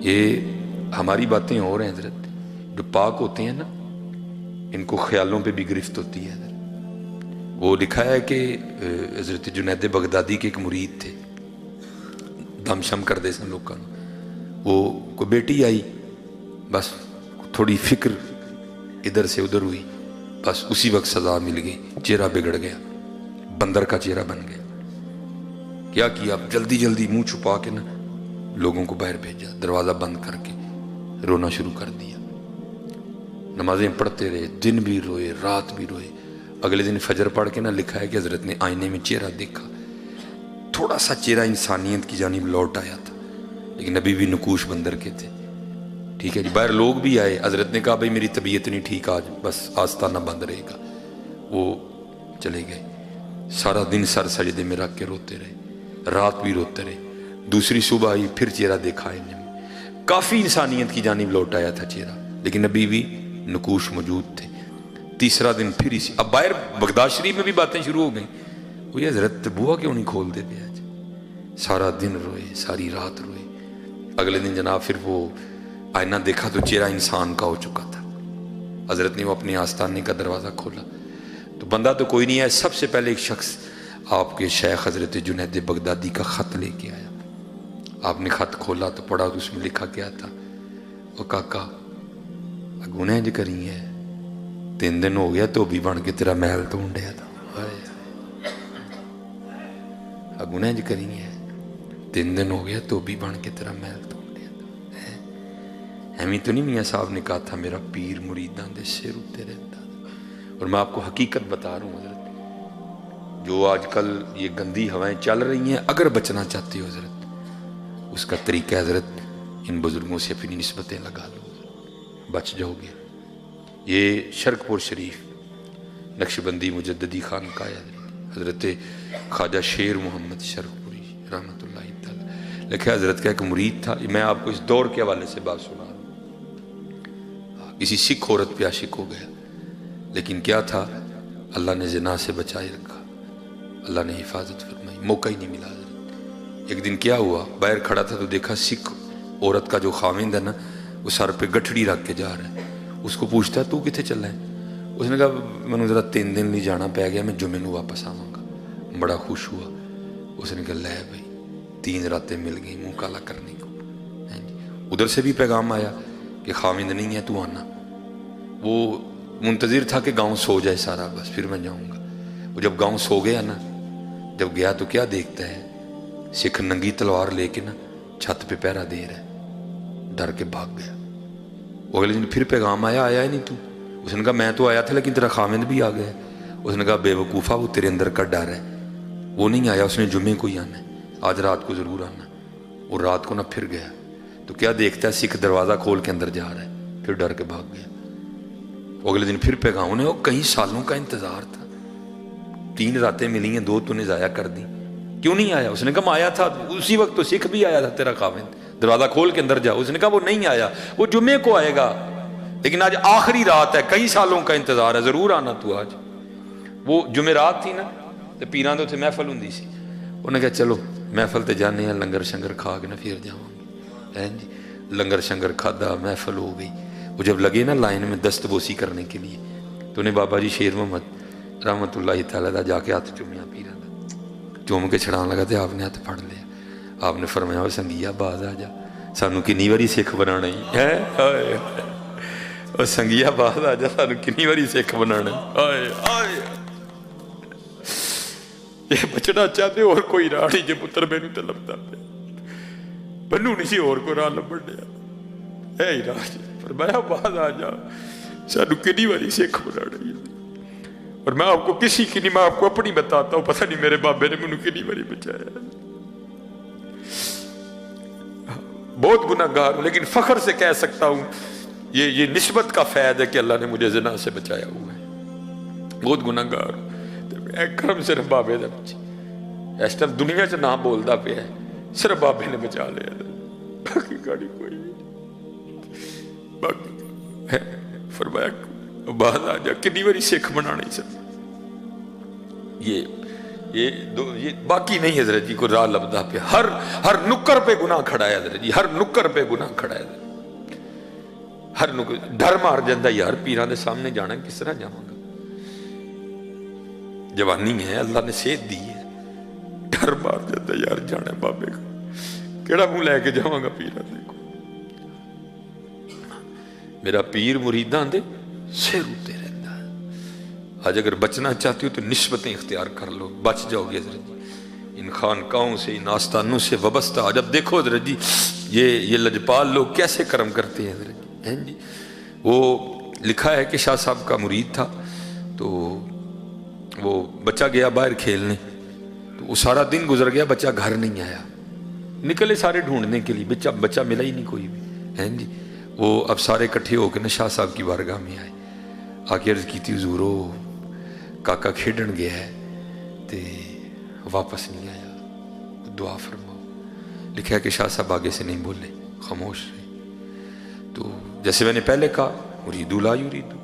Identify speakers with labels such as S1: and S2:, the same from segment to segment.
S1: یہ ہماری باتیں اور ہیں حضرت، جو پاک ہوتے ہیں نا ان کو خیالوں پہ بھی گرفت ہوتی ہے حضرت۔ وہ لکھا ہے کہ حضرت جنید بغدادی کے ایک مرید تھے، دم شم کر دے سن لوگوں، وہ کوئی بیٹی آئی، بس تھوڑی فکر ادھر سے ادھر ہوئی، بس اسی وقت سزا مل گئی، چہرہ بگڑ گیا، بندر کا چہرہ بن گیا۔ کیا جلدی جلدی منہ چھپا کے نا لوگوں کو باہر بھیجا، دروازہ بند کر کے رونا شروع کر دیا۔ نمازیں پڑھتے رہے، دن بھی روئے رات بھی روئے۔ اگلے دن فجر پڑھ کے نا لکھا ہے کہ حضرت نے آئینے میں چہرہ دیکھا، تھوڑا سا چہرہ انسانیت کی جانب لوٹ آیا تھا، لیکن ابھی بھی نکوش بندر کے تھے۔ ٹھیک ہے جی، باہر لوگ بھی آئے، حضرت نے کہا بھائی میری طبیعت نہیں ٹھیک آج، بس آستانہ بند رہے گا۔ وہ چلے گئے، سارا دن سر سجدے میں رکھ کے روتے رہے، رات بھی روتے رہے۔ دوسری صبح آئی، پھر چہرہ دیکھا آئینے میں، کافی انسانیت کی جانب لوٹ آیا تھا چہرہ، لیکن ابھی بھی نکوش موجود تھے۔ تیسرا دن پھر اسی، اب باہر بغداد شریف میں بھی باتیں شروع ہو گئیں، وہ یہ حضرت بوا کیوں نہیں کھول دیتے آج؟ سارا دن روئے، ساری رات روئے۔ اگلے دن جناب پھر وہ آئینہ دیکھا تو چہرہ انسان کا ہو چکا تھا۔ حضرت نے وہ اپنے آستانے کا دروازہ کھولا تو بندہ تو کوئی نہیں ہے، سب سے پہلے ایک شخص آپ کے شیخ حضرت جنید بغدادی کا خط لے کے آیا۔ آپ نے خط کھولا تو پڑھا تو اس میں لکھا کیا تھا، وہ کاکا گناہ جو کری ہے، 3 دن ہو گیا تو بھی بن کے تیرا محل ڈھونڈیا تھا، گناہ جو کری ہے 3 دن ہو گیا تو بھی بن کے تیرا محل ڈھونڈیا تھا۔ ہمیں تو نہیں میاں صاحب نے کہا تھا میرا پیر مریداں دے سر اتے رہتا۔ اور میں آپ کو حقیقت بتا رہا ہوں حضرت، جو آج کل یہ گندی ہوائیں چل رہی ہیں، اگر بچنا چاہتے ہو حضرت، اس کا طریقہ حضرت ان بزرگوں سے اپنی نسبتیں لگا لو، بچ جاؤ گے۔ یہ شرک پور شریف نقشبندی مجددی خانقاہ ہے حضرت خواجہ شیر محمد شرک پوری رحمۃ اللہ تعالی لکھا، حضرت کا ایک مرید تھا۔ میں آپ کو اس دور کے حوالے سے بات سنا رہا ہوں۔ کسی سکھ عورت پہ عاشق ہو گیا، لیکن کیا تھا، اللہ نے زنا سے بچائے رکھا، اللہ نے حفاظت فرمائی، موقع ہی نہیں ملا حضرت۔ ایک دن کیا ہوا، باہر کھڑا تھا تو دیکھا سکھ عورت کا جو خاوند ہے نا، وہ سر پہ گٹھڑی رکھ کے جا رہا ہے۔ اس کو پوچھتا تو کتنے چلا ہے؟ اس نے کہا میں نے ذرا 3 دن نہیں جانا پہ گیا، میں جمعے نو واپس آواں گا۔ بڑا خوش ہوا۔ اس نے کہا لے بھائی 3 راتیں مل گئی منہ کالا کرنے کو۔ ادھر سے بھی پیغام آیا کہ خاوند نہیں ہے تو آنا۔ وہ منتظر تھا کہ گاؤں سو جائے سارا، بس پھر میں جاؤں گا۔ وہ جب گاؤں سو گیا نا، جب گیا تو کیا دیکھتا ہے، سکھ ننگی تلوار لے کے نا چھت پہ پہرا دے رہا ہے، ڈر کے بھاگ گیا۔ وہ اگلے دن پھر پیغام آیا ہی نہیں تو؟ اس نے کہا میں تو آیا تھا لیکن تیرا خاوند بھی آ گیا۔ اس نے کہا بے وقوفہ، وہ تیرے اندر کا ڈر ہے، وہ نہیں آیا، اس نے جمعے کو ہی آنا ہے، آج رات کو ضرور آنا۔ اور رات کو نہ پھر گیا تو کیا دیکھتا ہے، سکھ دروازہ کھول کے اندر جا رہا ہے، پھر ڈر کے بھاگ گیا۔ اگلے دن پھر پیغام، انہیں وہ کئی سالوں کا انتظار تھا، 3 راتیں ملی ہیں، 2 تو نے ضائع کر دی، کیوں نہیں آیا؟ اس نے کہا میں آیا تھا اسی وقت تو سکھ بھی آیا تھا تیرا خاوند، دروازہ کھول کے اندر جا۔ اس نے کہا وہ نہیں آیا، وہ جمعے کو آئے گا، لیکن آج آخری رات ہے، کئی سالوں کا انتظار ہے، ضرور آنا تو آج۔ وہ جمعرات تھی نا تو پیران تو اتنے محفل ہوں سی، انہوں نے کہا چلو محفل تے جانے ہیں، لنگر شنگر کھا کے نا پھر جاؤں گے۔ جی لنگر شنگر کھادا، محفل ہو گئی۔ وہ جب لگے نا لائن میں دست بوسی کرنے کے لیے تو انہیں بابا جی شیر محمد رحمۃ اللہ تعالیٰ دا جا کے ہاتھ چومیا، پیران دا چوم کے چھڑان لگا تو آپ نے ہاتھ پھڑ لیا۔ آپ نے فرمایا وہ سنگیا باز آ جا، سانو کنی واری سکھ بنانا ہی ہے، اور سنگیا باز آ جا، سانو کنی واری سکھ بنانا ہے۔ یہ بچنا چاہتے اور کوئی راہ نہیں، جے پتر میں نہیں لبتا پہ بنو نہیں سی اور کو راہ لبڑ دیا، اے ہی راہ جی۔ فرمایا باز آ جا، سانو کنی واری سکھ بنانا ہی ہے۔ اور میں آپ کو کسی کی نہیں، میں آپ کو اپنی بتاتا ہوں، پتہ نہیں میرے بابے نے منو کنی واری بچایا۔ بہت گناہ گار ہوں، لیکن فخر سے کہہ سکتا ہوں یہ نسبت کا فیض ہے کہ اللہ نے مجھے زنا سے بچایا ہوا ہے۔ بہت گناہ گار ہوں، اے کرم صرف بابے دا بچی، اس ٹائم دنیا چ نہ بولدا پیا ہے، صرف بابے نے بچا لیا، باقی گاڑی کوئی نہیں۔ باقی فرمایا باز آ جا، کنی واری سکھ بنانا ہی سر۔ یہ یہ باقی نہیں حضرت جی کو راہ لبدا پہ ہر نکر پہ گناہ کھڑا ہے حضرت جی، ہر نکر پہ گناہ کھڑا ہے، ہر نکر ڈر مار جاندہ یار پیران دے سامنے جانا کس طرح جاؤں گا، جوانی ہے اللہ نے صحت دی ہے، ڈر مار جاندہ یار جانا بابے کو کیڑا منہ لے کے جاؤں گا پیران دے کو، میرا پیر مریدان دے سیر ہوتے رہتا ہے۔ آج اگر بچنا چاہتی ہو تو نسبتیں اختیار کر لو، بچ جاؤ گے حضرت جی ان خانقاہوں سے، ان آستانوں سے وابستہ۔ آج اب دیکھو حضرت جی یہ لجپال لوگ کیسے کرم کرتے ہیں حضرت جی، وہ لکھا ہے کہ شاہ صاحب کا مرید تھا، تو وہ بچہ گیا باہر کھیلنے، تو وہ سارا دن گزر گیا، بچہ گھر نہیں آیا، نکلے سارے ڈھونڈنے کے لیے، بچہ ملا ہی نہیں کوئی بھی ہیں جی۔ وہ اب سارے کٹھے ہو کے نا شاہ صاحب کی بارگاہ میں آئے، آ کے عرض کی تھی حضور کاکا کھیڈن گیا ہے تے واپس نہیں آیا، دعا فرماؤ۔ لکھا ہے کہ شاہ صاحب آگے سے نہیں بولے، خاموش رہے۔ تو جیسے میں نے پہلے کہا مریدو لا یریدو،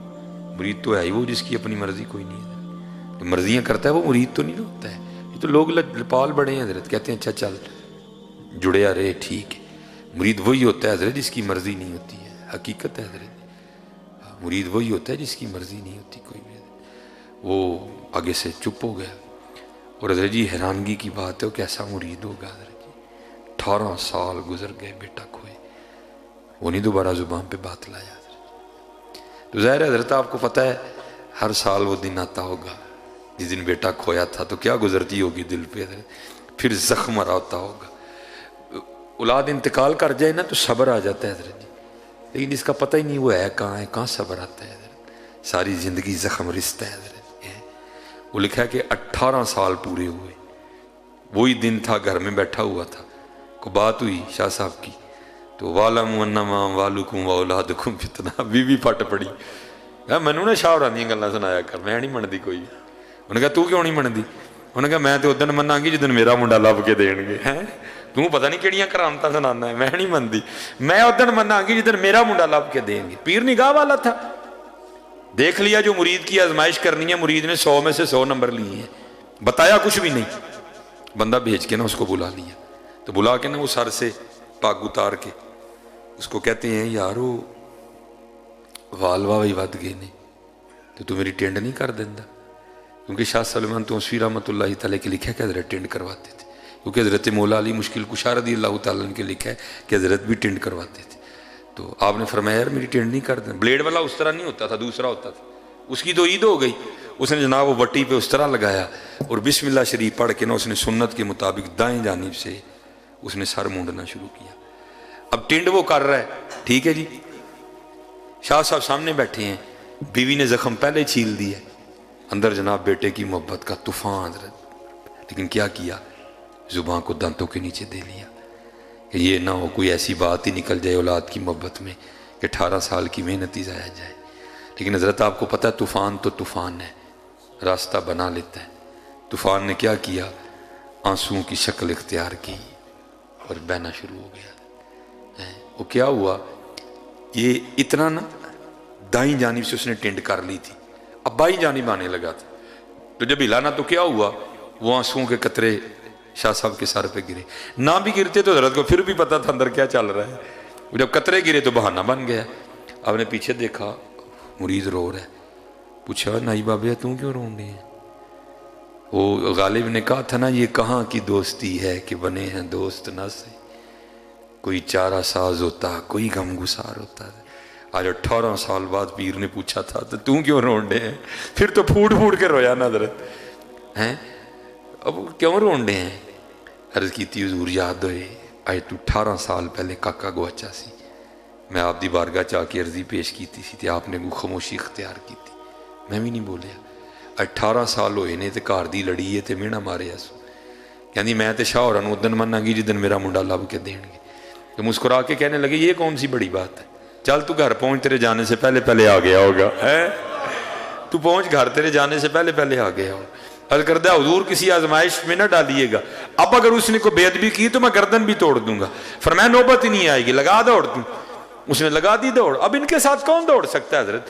S1: مرید تو ہے ہی وہ جس کی اپنی مرضی کوئی نہیں ہے، جو مرضیاں کرتا ہے وہ مرید تو نہیں ہوتا ہے۔ یہ تو لوگ لپال بڑے ہیں حضرت، کہتے ہیں اچھا چل جڑیا رہے ٹھیک ہے، مرید وہی ہوتا ہے حضرت جس کی مرضی نہیں ہوتی ہے، حقیقت ہے حضرت، مرید وہی ہوتا ہے جس کی مرضی نہیں ہوتی کوئی بھی۔ وہ آگے سے چپ ہو گیا، اور حضرت جی حیرانگی کی بات ہے وہ کیسا مرید ہوگا حضرت جی، 18 سال گزر گئے بیٹا کھوئے، وہ نہیں دوبارہ زبان پہ بات لایا حضرت۔ تو ظاہر ہے حضرت آپ کو پتہ ہے ہر سال وہ دن آتا ہوگا جس دن بیٹا کھویا تھا، تو کیا گزرتی ہوگی دل پہ حضرت، پھر زخم آتا ہوگا۔ اولاد انتقال کر جائے نا تو صبر آ جاتا ہے حضرت جی، لیکن اس کا پتہ ہی نہیں وہ ہے کہاں صبر آتا ہے حضرت، ساری زندگی زخم رستا ہے حضرت۔ وہ لکھا ہے کہ 18 سال پورے ہوئے، وہی دن تھا گھر میں بیٹھا ہوا تھا، کو بات ہوئی شاہ صاحب کی، تو وَعْلَمُوا أَنَّمَا أَمْوَالُكُمْ وَأَوْلَادُكُمْ فِتْنَةٌ، بیوی پھٹ پڑی، میں نے شاہ ہوراں دیاں گلاں سنایا کر، میں نہیں منتی کوئی۔ انہوں نے کہا تو کیوں نہیں منتی؟ انہوں نے کہا میں تو ادن مناں گی جدن میرا منڈا لب کے دین گے، ہیں تو پتہ نہیں کیڑیاں کرامتاں سنانا ہے، میں نہیں منتی، میں ادن مناں گی جدن میرا منڈا لب کے دیں گے۔ پیر نگاہ والا تھا، دیکھ لیا جو مرید کی آزمائش کرنی ہے، مرید نے 100 میں سے 100 نمبر لیے ہیں، بتایا کچھ بھی نہیں، بندہ بھیج کے نا اس کو بلا لیا، تو بلا کے نا وہ سر سے پاگ اتار کے اس کو کہتے ہیں یارو والوا وی ود گئے نے تو تو میری ٹینڈ نہیں کر دیندہ، کیونکہ شاہ سلمان توسوی رحمۃ اللہ تعالیٰ کے لکھا ہے کہ حضرت ٹینڈ کرواتے تھے، کیونکہ حضرت مولا علی مشکل کشا رضی اللہ تعالیٰ کے لکھا ہے کہ حضرت بھی ٹینڈ کرواتے تھے۔ تو آپ نے فرمایا یار میری ٹینڈ نہیں کر دینا، بلیڈ والا اس طرح نہیں ہوتا تھا، دوسرا ہوتا تھا، اس کی تو عید ہو گئی، اس نے جناب وہ وٹی پہ اس طرح لگایا اور بسم اللہ شریف پڑھ کے نا اس نے سنت کے مطابق دائیں جانب سے اس نے سر مونڈنا شروع کیا۔ اب ٹینڈ وہ کر رہا ہے، ٹھیک ہے جی، شاہ صاحب سامنے بیٹھے ہیں، بیوی نے زخم پہلے چھیل دیا، اندر جناب بیٹے کی محبت کا طوفان حضرت، لیکن کیا کیا، زبان کو دانتوں کے نیچے دے لیا کہ یہ نہ ہو کوئی ایسی بات ہی نکل جائے اولاد کی محبت میں کہ 18 سال کی محنت ہی ضائع جائے۔ لیکن حضرت آپ کو پتہ ہے طوفان تو طوفان ہے، راستہ بنا لیتا ہے۔ طوفان نے کیا کیا، آنسوؤں کی شکل اختیار کی اور بہنا شروع ہو گیا۔ وہ کیا ہوا، یہ اتنا نا دائیں جانب سے اس نے ٹینڈ کر لی تھی، اب بائیں جانب آنے لگا تھا، تو جب ہلانا تو کیا ہوا، وہ آنسوؤں کے قطرے شاہ صاحب کے سر پہ گرے، نہ بھی گرتے تو حضرت کو پھر بھی پتا تھا اندر کیا چل رہا ہے، جب قطرے گرے تو بہانہ بن گیا۔ آپ نے پیچھے دیکھا مرید رو رہا ہے، پوچھا نائی بابیا تم کیوں رون رہے ہیں؟ وہ غالب نے کہا تھا نا یہ کہاں کی دوستی ہے کہ بنے ہیں دوست نہ سے، کوئی چارہ ساز ہوتا کوئی غم گسار ہوتا ہے۔ آج 18 سال بعد پیر نے پوچھا تھا تو تم کیوں رون رہے ہیں؟ پھر تو پھوٹ پھوٹ کے رویا نا حضرت، ہیں اب کیوں رون رہے ہیں؟ عرض کی تھی حضور یاد ہوئے آج تو 18 سال پہلے کاکا گواچا سی، میں آپ دی بارگاہ چاہ کے عرضی پیش کی تھی آپ نے خاموشی اختیار کی تھی، میں بھی نہیں بولیا، 18 سال ہوئے نے تے گھر دی لڑی ہے تے مینا مارے سو، کہندی میں تے شاہ ہوراں نوں ادن مناں گی جدن میرا منڈا لب کے دین گے، تو مسکرا کے کہنے لگے یہ کون سی بڑی بات ہے، چل تو گھر پہنچ، تیرے جانے سے پہلے پہلے آ گیا ہوگا، تو پہنچ گھر، تیرے جانے سے پہلے پہلے آ گیا ہوگا۔ عرض کردہ حضور کسی آزمائش میں نہ ڈالیے گا، اب اگر اس نے کوئی بے ادبی کی تو میں گردن بھی توڑ دوں گا، فرمایا نوبت ہی نہیں آئے گی، لگا دوڑ دوں، اس نے لگا دی دوڑ۔ اب ان کے ساتھ کون دوڑ سکتا ہے حضرت،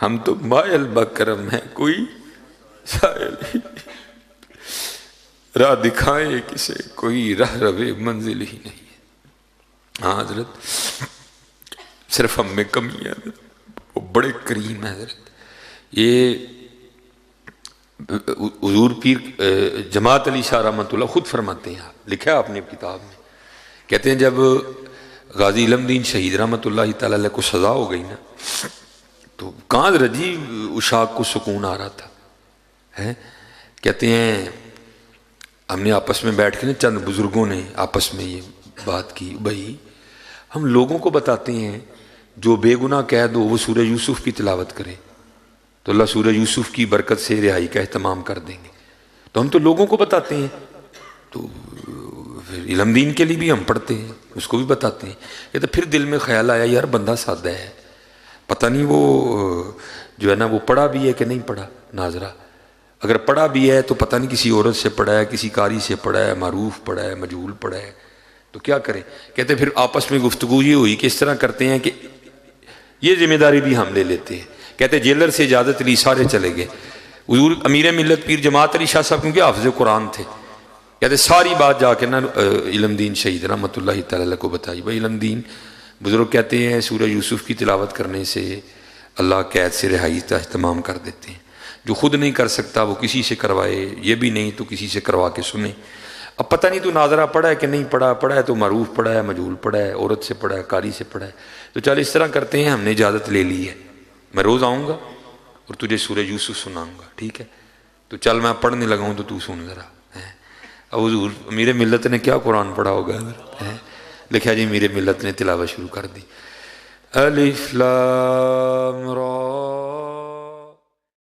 S1: ہم تو مائل بکرم ہیں، کوئی سائل ہی راہ دکھائے کسے، کوئی راہ روے منزل ہی نہیں ہے۔ ہاں حضرت صرف ہم میں کمی ہے حضرت، وہ بڑے کریم ہے حضرت۔ یہ حضور پیر جماعت علی شاہ رحمۃ اللہ خود فرماتے ہیں، لکھا ہے آپ نے کتاب میں، کہتے ہیں جب غازی علم دین شہید رحمۃ اللہ تعالی علیہ کو سزا ہو گئی نا، تو کہاں حضرت جی اشاق کو سکون آ رہا تھا، کہتے ہیں ہم نے آپس میں بیٹھ کے نا، چند بزرگوں نے آپس میں یہ بات کی، بھائی ہم لوگوں کو بتاتے ہیں جو بے گناہ قید ہو وہ سورہ یوسف کی تلاوت کرے تو اللہ سورہ یوسف کی برکت سے رہائی کا اہتمام کر دیں گے، تو ہم تو لوگوں کو بتاتے ہیں، تو پھر علم دین کے لیے بھی ہم پڑھتے ہیں، اس کو بھی بتاتے ہیں۔ یہ تو پھر دل میں خیال آیا یار بندہ سادہ ہے، پتہ نہیں وہ جو ہے نا وہ پڑھا بھی ہے کہ نہیں پڑھا ناظرہ، اگر پڑھا بھی ہے تو پتہ نہیں کسی عورت سے پڑھا ہے، کسی قاری سے پڑھا ہے، معروف پڑھا ہے، مجہول پڑھا ہے، تو کیا کریں؟ کہتے پھر آپس میں گفتگو یہ ہوئی کہ اس طرح کرتے ہیں کہ یہ ذمہ داری بھی ہم لے لیتے ہیں۔ کہتے جیلر سے اجازت لی، سارے چلے گئے، حضور امیر ملت پیر جماعت علی شاہ صاحب کیونکہ حافظ قرآن تھے، کہتے ساری بات جا کے نا علم دین شہید رحمۃ اللہ تعالی کو بتائی۔ بھائی علم دین بزرگ کہتے ہیں سورہ یوسف کی تلاوت کرنے سے اللہ قید سے رہائی کا اہتمام کر دیتے ہیں، جو خود نہیں کر سکتا وہ کسی سے کروائے، یہ بھی نہیں تو کسی سے کروا کے سنے۔ اب پتہ نہیں تو ناظرہ پڑھا ہے کہ نہیں پڑھا، پڑھا ہے تو معروف پڑھا ہے، مجہول پڑھا ہے، عورت سے پڑھا ہے، قاری سے پڑھا ہے، تو چل اس طرح کرتے ہیں، ہم نے اجازت لے لی ہے، میں روز آؤں گا اور تجھے سورہ یوسف سناؤں گا، ٹھیک ہے؟ تو چل میں پڑھنے لگا ہوں تو سن ذرا۔ اب حضور امیر ملت نے کیا قرآن پڑھا ہوگا، لکھا جی امیر ملت نے تلاوت شروع کر دی، الف لام را